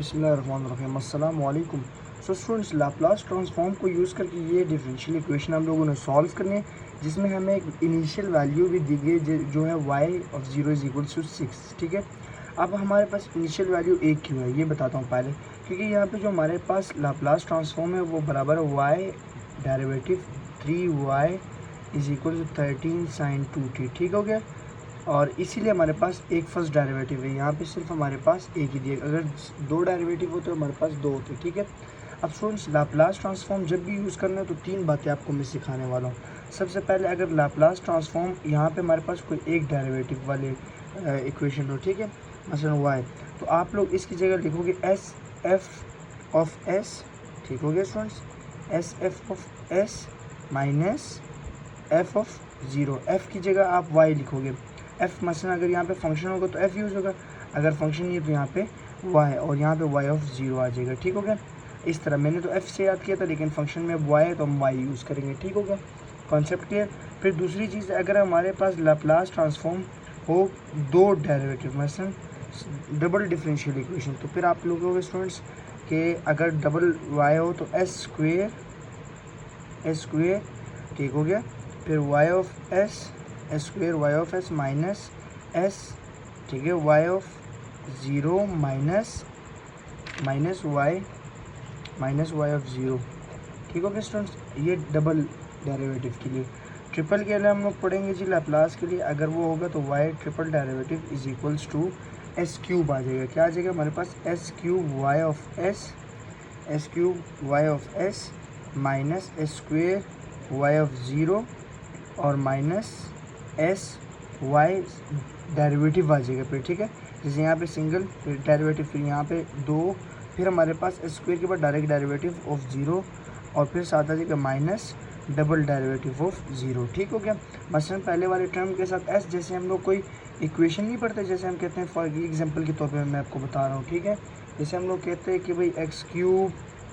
बिस्मिल्लाहिर्रहमानिर्रहीम अस्सलाम वालेकुम। सो स्टूडेंट्स, लाप्लास ट्रांसफॉर्म को यूज़ करके ये डिफरेंशियल इक्वेशन हम लोगों ने सॉल्व करनी है, जिसमें हमें एक इनिशियल वैल्यू भी दी गई जो है y of 0 is equal to 6। ठीक है, अब हमारे पास इनिशियल वैल्यू एक क्यों है ये बताता हूँ पहले, क्योंकि यहाँ पे जो हमारे पास लाप्लास ट्रांसफॉर्म है वो बराबर है y derivative 3y is equal to 13 sin 2t। ठीक हो गया, और इसीलिए हमारे पास एक फर्स्ट डेरिवेटिव है। यहाँ पे सिर्फ हमारे पास एक ही दिया, अगर दो डेरिवेटिव होते तो हमारे पास दो होते। ठीक है, अब स्टूडेंट्स लाप्लास ट्रांसफॉर्म जब भी यूज़ करना है तो तीन बातें आपको मैं सिखाने वाला हूँ। सबसे पहले, अगर लाप्लास ट्रांसफॉर्म यहाँ पे हमारे पास कोई एक डेरिवेटिव वाले इक्वेशन हो, ठीक है, मसलन y, तो आप लोग इसकी जगह लिखोगे एस एफ ऑफ एस। ठीक हो गया students, S F of s minus F of zero. F की जगह आप y लिखोगे। एफ़ मसलन अगर यहाँ पे फंक्शन होगा तो एफ़ यूज़ होगा, अगर फंक्शन नहीं है तो यहाँ पे y, और यहाँ पे y ऑफ 0 आ जाएगा। ठीक हो गया, इस तरह मैंने तो f से याद किया था, लेकिन फंक्शन में y है तो हम y यूज़ करेंगे। ठीक हो गया, कॉन्सेप्ट क्लियर। फिर दूसरी चीज़, अगर हमारे पास लाप्लास ट्रांसफॉर्म हो दो डेरिवेटिव मसलन डबल डिफरेंशियल इक्वेशन, तो फिर आप लोगों स्टूडेंट्स के अगर डबल y हो तो एस स्क्वेयर। ठीक हो गया, फिर y of s square y of s minus s। ठीक है, y of 0 minus y of 0। ठीक हो गया स्टूडेंट्स, ये डबल डेरिवेटिव के लिए। ट्रिपल के लिए हम लोग पढ़ेंगे जी लाप्लास के लिए, अगर वो होगा तो y triple derivative is equals to s cube आ जाएगा। क्या आ जाएगा हमारे पास, s cube y of s minus s square y of 0 और माइनस एस वाई डेरिवेटिव आ जाएगा फिर। ठीक है, जैसे यहाँ पे सिंगल, फिर डेरिवेटिव, फिर यहाँ पे दो, फिर हमारे पास एस स्क्वेयर के बाद डायरेक्ट डेरिवेटिव ऑफ 0, और फिर साथ आ जाएगा माइनस डबल डेरिवेटिव ऑफ 0। ठीक हो गया, मसलन पहले वाले टर्म के साथ एस, जैसे हम लोग कोई इक्वेशन नहीं पढ़ते, जैसे हम कहते हैं फॉर एग्जाम्पल के तौर पर मैं आपको बता रहा हूँ। ठीक है, जैसे हम लोग कहते हैं कि भाई x cube,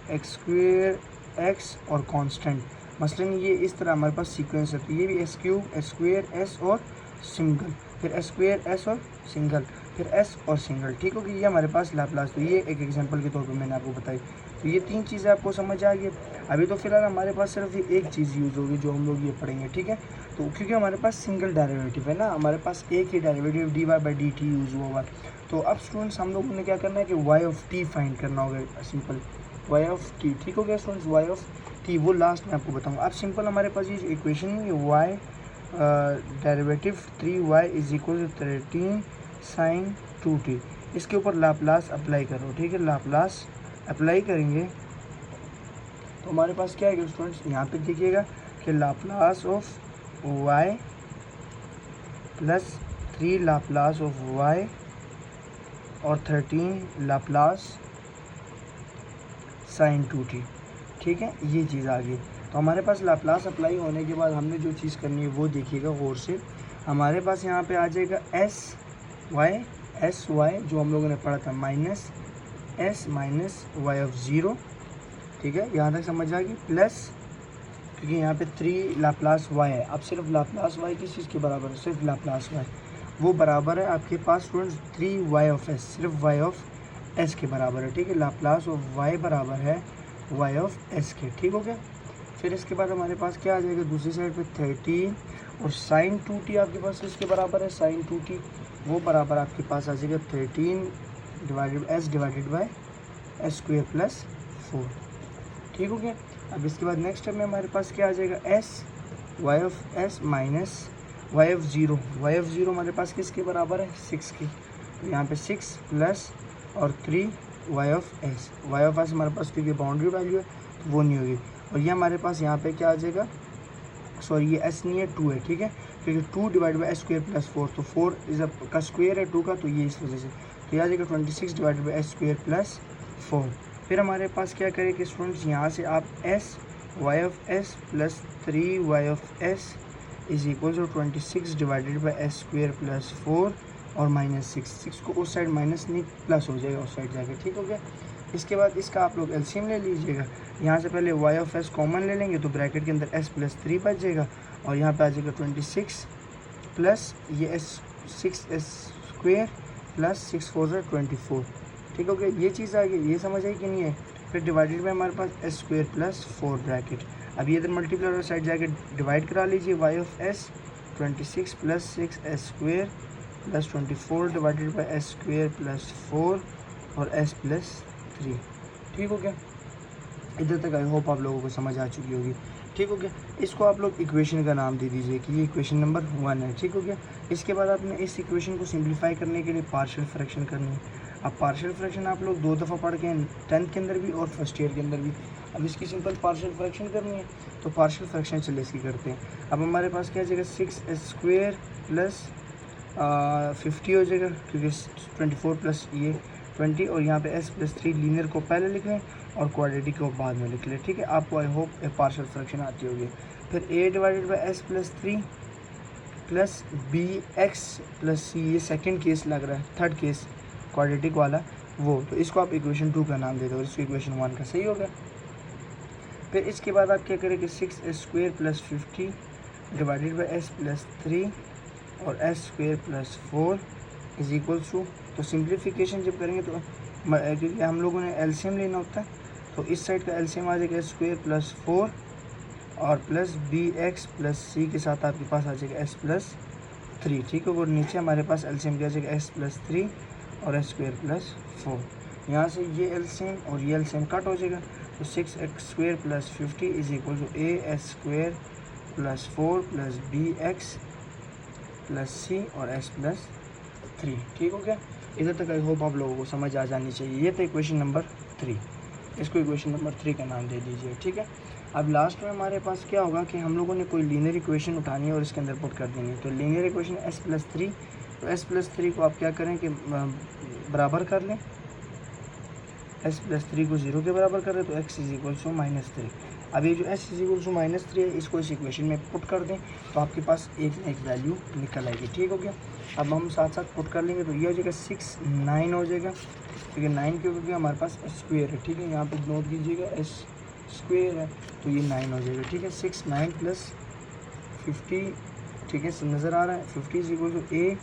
x square, x और कांस्टेंट, मसलन ये इस तरह हमारे पास सीक्वेंस है, तो ये भी S cube, S square, S और सिंगल, फिर एस स्क्वेयर, एस और सिंगल, फिर एस और सिंगल। ठीक हो गया, ये हमारे पास लाप्लास, तो ये एक एग्जांपल के तौर पे मैंने आपको बताई। तो ये तीन चीज़ें आपको समझ आ गई। अभी तो फिलहाल हमारे पास सिर्फ ये एक चीज़ यूज़ होगी जो हम लोग ये पढ़ेंगे। ठीक है, तो क्योंकि हमारे पास सिंगल डेरिवेटिव है ना, हमारे पास एक ही derivative d y by d t use हुआ। तो अब स्टूडेंट्स हम लोगों ने क्या करना है कि वाई ऑफ टी फाइंड करना होगा, सिंपल वाई ऑफ टी। ठीक हो गया स्टूडेंट्स, वाई ऑफ टी वो लास्ट में आपको बताऊंगा। अब सिंपल हमारे पास ये इक्वेशन है, y derivative 3y is equal to 13 sin 2t, इसके ऊपर लाप्लास अप्लाई करो। ठीक है, लाप्लास अप्लाई करेंगे तो हमारे पास क्या है स्टूडेंट्स, यहाँ पे देखिएगा कि Laplace of y plus 3 Laplace of y और 13 लाप्लास sin 2t। ठीक है, ये चीज़ आ गई। तो हमारे पास लाप्लास अप्लाई होने के बाद हमने जो चीज़ करनी है वो देखिएगा गौर से। हमारे पास यहाँ पे आ जाएगा एस वाई जो हम लोगों ने पढ़ा था, minus s minus y of 0। ठीक है, यहाँ तक समझ आ गई, प्लस क्योंकि यहाँ पे 3 लाप्लास वाई है, अब सिर्फ लाप्लास वाई किस चीज़ के बराबर है, सिर्फ लाप्लास वाई, वो बराबर है आपके पास स्टूडेंट्स 3 वाई ऑफ एस, सिर्फ वाई ऑफ एस के बराबर है। ठीक है, लाप्लास ऑफ वाई बराबर है वाई ऑफ एस के। ठीक हो गया, फिर इसके बाद हमारे पास क्या आ जाएगा दूसरी साइड पे 13, और साइन 2t आपके पास इसके बराबर है, साइन 2t वो बराबर आपके पास आ जाएगा 13 divided by S square plus 4। ठीक हो गया, अब इसके बाद नेक्स्ट स्टेप में हमारे पास क्या आ जाएगा, s y of s minus y of 0 हमारे पास किसके बराबर है, 6 की, तो यहाँ पे 6 प्लस और 3 वाई ऑफ एस हमारे पास क्योंकि बाउंड्री वैल्यू है तो वो नहीं होगी, और ये हमारे पास यहाँ पे क्या आ जाएगा, सॉरी ये एस नहीं है 2 है। ठीक है, क्योंकि 2 divide by s square plus 4, तो 4 इज का स्क्वेयर है 2 का, तो ये इस वजह से, तो ये आ जाएगा 26 divide by s square plus 4। फिर हमारे पास क्या करें कि स्टूडेंट्स यहाँ से आप s y of s plus 3 y of s is equal to 26 divided by s square plus 4 और माइनस 6 को उस साइड माइनस नहीं प्लस हो जाएगा उस साइड जाके। ठीक हो गया, इसके बाद इसका आप लोग एलसीएम ले लीजिएगा। यहाँ से पहले वाई ऑफ एस कॉमन ले लेंगे तो ब्रैकेट के अंदर एस प्लस 3 बच जाएगा, और यहाँ पे आ जाएगा 26 प्लस ये एस 6 एस स्क्वेयर प्लस 6 4 24। ठीक हो गया, ये चीज़ आ गई, ये समझ आई कि नहीं है। फिर डिवाइडेड बाय हमारे पास एस स्क्वेयर प्लस 4 ब्रैकेट। अब ये इधर मल्टीप्लाई और साइड जाके डिवाइड करा लीजिए, y of s 26 plus 6 s square plus 24 divided by s square plus 4 और एस प्लस 3। ठीक हो गया, इधर तक आई होप आप लोगों को समझ आ चुकी होगी। ठीक हो गया, इसको आप लोग इक्वेशन का नाम दे दीजिए कि ये इक्वेशन नंबर 1 है। ठीक हो गया, इसके बाद आपने इस इक्वेशन को सिंप्लीफाई करने के लिए पार्शियल फ्रैक्शन करनी है। अब पार्शियल फ्रैक्शन आप लोग 2 दफ़ा पढ़ के हैं, 10th के अंदर भी और फर्स्ट ईयर के अंदर भी। अब इसकी सिंपल पार्शियल फ्रैक्शन करनी है, तो पार्शियल फ्रैक्शन चले इसकी करते हैं। अब हमारे पास क्या हो जाएगा, 6s स्क्वेयर प्लस 50 हो जाएगा, क्योंकि 24 प्लस ये 20 और यहाँ पे s प्लस 3 लीनियर को पहले लिख लें और क्वाड्रेटिक को बाद में लिख लें। ठीक है, आपको आई होप पार्शियल फ्रैक्शन आती होगी। फिर a divided by s plus 3 plus bx plus c, ये सेकंड केस लग रहा है, थर्ड केस क्वाड्रेटिक वाला वो, तो इसको आप इक्वेशन 2 का नाम दे दो और इसको इक्वेशन 1 का, सही हो गया। फिर इसके बाद आप क्या करेंगे, 6s square plus 50 divided by s plus 3 और s square plus 4 is equals to, तो सिंप्लीफिकेशन जब करेंगे तो क्योंकि हम लोगों ने एलसीएम लेना होता है, तो इस साइड का एलसीएम आ जाएगा स्क्वेयर प्लस 4 और प्लस bx प्लस c के साथ आपके पास आ जाएगा s प्लस 3। ठीक है, और नीचे हमारे पास एलसीएम क्या जाएगा, s प्लस 3 और s स्क्वेयर प्लस 4। यहाँ से ये एलसीएम और ये एलसीएम कट हो जाएगा, तो 6x square plus 50 is equal to as square plus 4 plus bx plus c और s प्लस 3। ठीक हो गया, इधर तक आई होप आप लोगों को समझ आ जानी चाहिए। ये था इक्वेशन नंबर 3, इसको इक्वेशन नंबर 3 का नाम दे दीजिए। ठीक है, अब लास्ट में हमारे पास क्या होगा कि हम लोगों ने कोई लीनियर इक्वेशन उठानी है और इसके अंदर पुट कर देंगे। तो लीनियर इक्वेशन s प्लस 3, तो s प्लस 3 को आप क्या करें कि बराबर कर लें, s प्लस 3 को 0 के बराबर कर लें, तो x इज इक्वल टू -3। अब ये जो s इज इक्वल टू -3 है, इसको इस इक्वेशन में पुट कर दें तो आपके पास एक ना एक वैल्यू निकल आएगी। ठीक हो गया, अब हम साथ साथ पुट कर लेंगे, तो ये हो जाएगा 6 9 हो जाएगा, क्योंकि 9 के ऊपर हमारे पास स्क्वेयर है। ठीक है, यहाँ पे नोट कीजिएगा s स्क्वेयर है, तो ये 9 हो जाएगा। ठीक है, 6 9 प्लस 50, ठीक है नज़र आ रहा है, 50 इज इक्वल टू a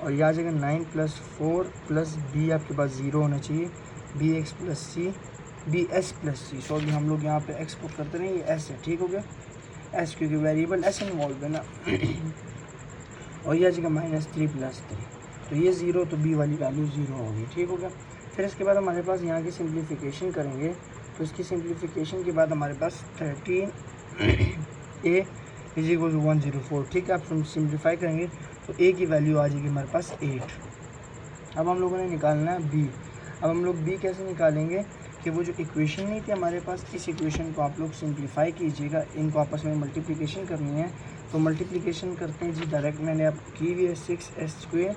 और यह आ जाएगा 9 प्लस 4 प्लस b, आपके पास 0 होना चाहिए, bx plus c bs plus c। सो अभी हम लोग यहाँ पे x पुट करते रहे, ये s है। ठीक हो गया, s क्योंकि वेरिएबल s इन्वॉल्व है ना और यह आ जाएगा -3 प्लस 3, तो ये 0, तो b वाली वैल्यू 0 होगी। ठीक हो गया, फिर इसके बाद हमारे पास यहाँ की सिंप्लीफिकेशन करेंगे, तो इसकी सिंप्लीफिकेशन के बाद हमारे पास 13a इज इक्वल टू 104। ठीक है, आप सिंप्लीफाई करेंगे तो a की वैल्यू आ जाएगी हमारे पास 8। अब हम लोगों ने निकालना है b। अब हम लोग b कैसे निकालेंगे कि वो जो इक्वेशन नहीं थी हमारे पास, इस इक्वेशन को आप लोग सिंप्लीफाई कीजिएगा, इनको आपस में मल्टीप्लिकेशन करनी है। तो मल्टीप्लिकेशन करते हैं जी, डायरेक्ट मैंने आप की हुई है, 6s square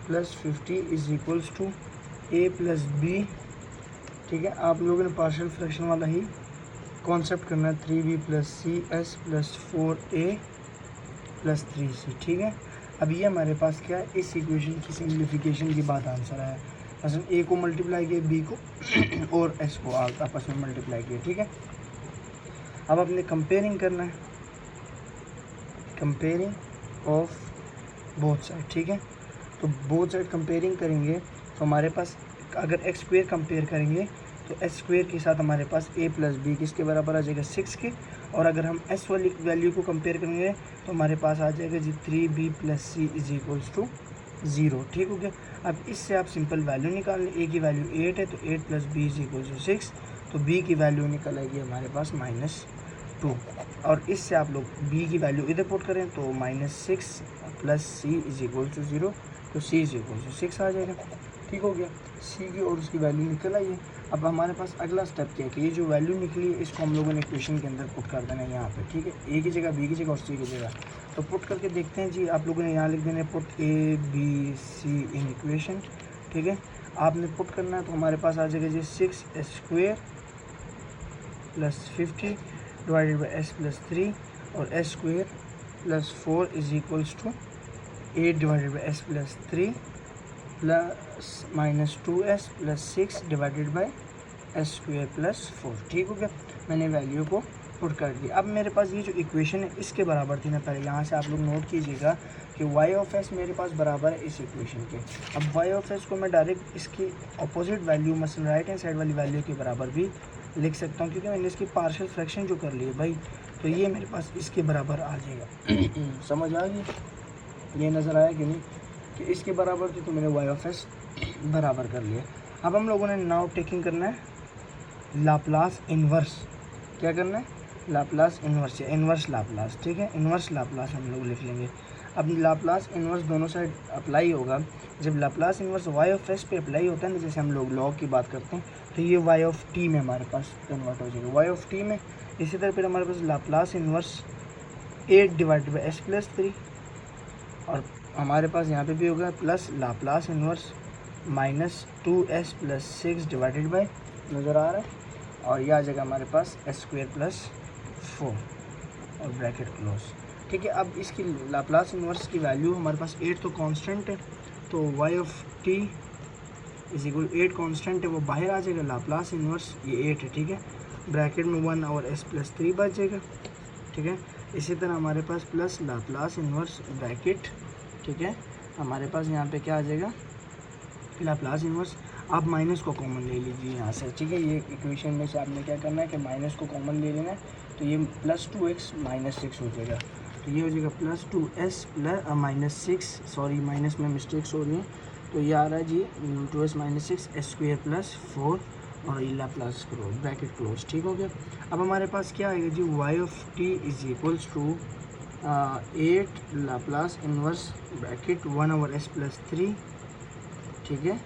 plus 50 is equals to a plus b। ठीक है, आप लोगों ने पार्शियल फ्रैक्शन वाला ही कॉन्सेप्ट करना है, 3b plus c s plus 4a plus 3c। ठीक है, अब ये हमारे पास क्या है, इस इक्वेशन की सिंप्लीफिकेशन के बाद आंसर आया। मसलन a को मल्टीप्लाई किया, b को और s को आपस में मल्टीप्लाई किया। ठीक है, अब आपने कंपेयरिंग करना है, कंपेयरिंग ऑफ बोथ साइड। ठीक है, तो बोथ साइड कंपेयरिंग करेंगे तो हमारे पास अगर एक्स स्क्वेयर कंपेयर करेंगे तो एस स्क्वेयर के साथ हमारे पास a प्लस बी किसके बराबर आ जाएगा, 6 के। और अगर हम s वाली वैल्यू को कंपेयर करेंगे तो हमारे पास आ जाएगा जी 3b plus c is equals to 0। ठीक हो गया, अब इससे आप सिंपल वैल्यू निकाल लें, a की वैल्यू 8 है तो 8 plus b is equal to 6, तो b की वैल्यू निकल आएगी हमारे पास -2। और इससे आप लोग b की वैल्यू इधर पुट करें तो -6 plus c is equal to 0, तो c इज इक्वल टू 6 आ जाएगा। ठीक हो गया, c की और उसकी वैल्यू निकल आई है। अब हमारे पास अगला स्टेप क्या है कि ये जो वैल्यू निकली है इसको हम लोगों ने इक्वेशन के अंदर पुट कर देना है यहाँ पे। ठीक है, a की जगह b की जगह और c की जगह, तो पुट करके देखते हैं जी। आप लोगों ने यहाँ लिख देना है put a b c in equation. ठीक है, आपने पुट करना है तो हमारे पास आ जाएगा जी 6s square plus 50 divided by s plus 3 और s square plus 4 is equals to 8 divided by s plus 3 plus -2s plus 6 divided by s square plus 4। ठीक हो गया, मैंने वैल्यू को पुट कर दिया। अब मेरे पास ये जो इक्वेशन है इसके बराबर थी ना, पहले यहाँ से आप लोग नोट कीजिएगा कि वाई ऑफ एस मेरे पास बराबर है इस इक्वेशन के। अब वाई ऑफ एस को मैं डायरेक्ट इसकी अपोजिट वैल्यू मसलन राइट हैंड साइड वाली वैल्यू के बराबर भी लिख सकता हूँ, क्योंकि मैंने इसकी पार्शियल फ्रैक्शन जो कर ली है भाई, तो ये मेरे पास इसके बराबर आ जाएगा। समझ आ गई? ये नज़र आया कि नहीं कि इसके बराबर थी, तो मैंने वाई ऑफ एस बराबर कर लिया। अब हम लोगों ने नाउ टेकिंग करना है लाप्लास इन्वर्स। क्या करना है? लाप्लास इन्वर्स या इन्वर्स लाप्लास। ठीक है, इन्वर्स लाप्लास हम लोग लिख लेंगे। अब लाप्लास इन्वर्स दोनों साइड अप्लाई होगा। जब Laplace inverse y of s पे अप्लाई होता है ना, जैसे हम लोग लॉग की बात करते हैं, तो ये वाई ऑफ टी में हमारे पास कन्वर्ट हो जाएगा, वाई ऑफ टी में। इसी तरह फिर हमारे पास Laplace inverse 8 divided by s plus 3, और हमारे पास यहाँ पे भी होगा plus Laplace inverse -2s plus 6 divided by, नज़र आ रहा है, और यह आ जाएगा हमारे पास s² प्लस 4 और ब्रैकेट क्लोज। ठीक है, अब इसकी लाप्लास इन्वर्स की वैल्यू हमारे पास 8 तो कांस्टेंट है, तो y ऑफ t इज इक्वल 8 कांस्टेंट है, वो बाहर आ जाएगा, लाप्लास इन्वर्स ये 8 है। ठीक है, ब्रैकेट में 1 और s प्लस 3 बच जाएगा। ठीक है, इसी तरह हमारे पास प्लस लाप्लास इन्वर्स ब्रैकेट, ठीक है, हमारे पास यहाँ पे क्या आ जाएगा, लाप्लास इन्वर्स। आप माइनस को कॉमन ले लीजिए यहाँ से। ठीक है, ये इक्वेशन में से आपने क्या करना है कि माइनस को कॉमन ले लेना है, तो ये प्लस 2x माइनस 6 हो जाएगा, तो ये हो जाएगा plus 2s plus -6, sorry minus में मिस्टेक्स हो रही हैं, तो ये आ रहा है जी 2s माइनस 6 s² प्लस 4 और ये लाप्लास क्लोज ब्रैकेट क्लोज। ठीक हो गया। अब हमारे पास क्या आएगा जी, y ऑफ t is equals to 8 Laplace inverse bracket 1 over s plus 3, ठीक है,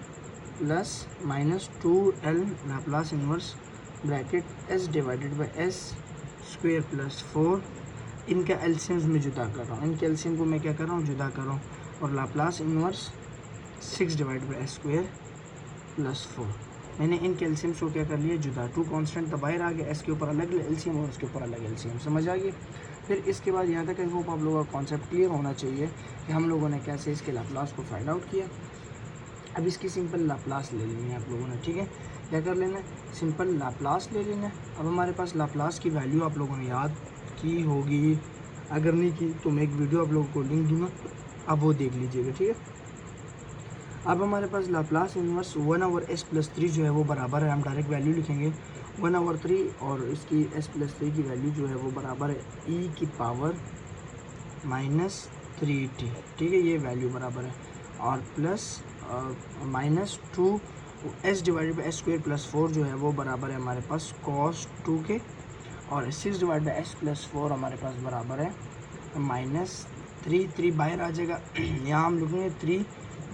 plus -2l Laplace inverse bracket s divided by s² plus 4। इनका एलसीएम्स में जुदा कर रहा हूँ, इनके एलसीएम को मैं क्या कर रहा हूँ, जुदा कर रहा हूँ, और Laplace inverse 6 divided by s² plus 4। मैंने इन एलसीएम्स को क्या कर लिया, जुदा। 2 कांस्टेंट तो बाहर आ गया, s के ऊपर अलग एलसीएम और उसके ऊपर अलग एलसीएम। समझ आ गई? फिर इसके बाद यहाँ तक आई होप आप लोगों का कॉन्सेप्ट क्लियर होना चाहिए कि हम लोगों ने कैसे इसके लाप्लास को फाइंड आउट किया। अब इसकी सिंपल लाप्लास ले लेनी है आप लोगों ने। ठीक है, क्या कर लेना है, सिंपल लाप्लास ले लेना है। अब हमारे पास लाप्लास की वैल्यू आप लोगों ने याद की होगी, अगर नहीं की तो मैं एक वीडियो आप लोगों को लिंक दूंगा, अब वो देख लीजिएगा। ठीक है, अब हमारे पास Laplace inverse 1 over s plus 3 जो है वो बराबर है, हम डायरेक्ट वैल्यू लिखेंगे 1 ओवर 3, और इसकी s प्लस 3 की वैल्यू जो है वो बराबर है e की पावर -3t। ठीक है, ये वैल्यू बराबर है, और plus -2 s divided by s² plus 4 जो है वो बराबर है हमारे पास cos 2 के, और 6 डिवाइड बाई s प्लस 4 हमारे पास बराबर है -3 बाहर आ जाएगा, यहाँ हम लिखेंगे 3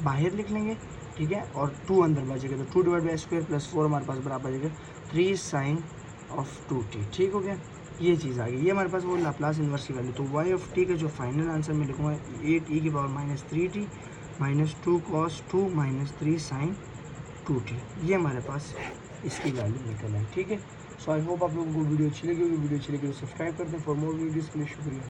बाहर लिख लेंगे। ठीक है, और 2 अंदर बचेगा, तो 2 डिवाइड बाई s² प्लस 4 हमारे पास बराबर आ जाएगा 3 sin ऑफ 2t। ठीक हो गया, ये चीज़ आ गई, ये हमारे पास वो लाप्लास इन्वर्स की वैल्यू। तो y ऑफ t का जो फाइनल आंसर मैं लिखूँगा 8e की power -3t -2 cos 2 -3 sin 2t, ये हमारे पास इसकी वैल्यू निकल है। ठीक है, सो आई होप आप लोगों को वीडियो अच्छी लगी होगी। वीडियो अच्छी लगी तो सब्सक्राइब कर दें। फॉर मोर वीडियोज़ के लिए शुक्रिया।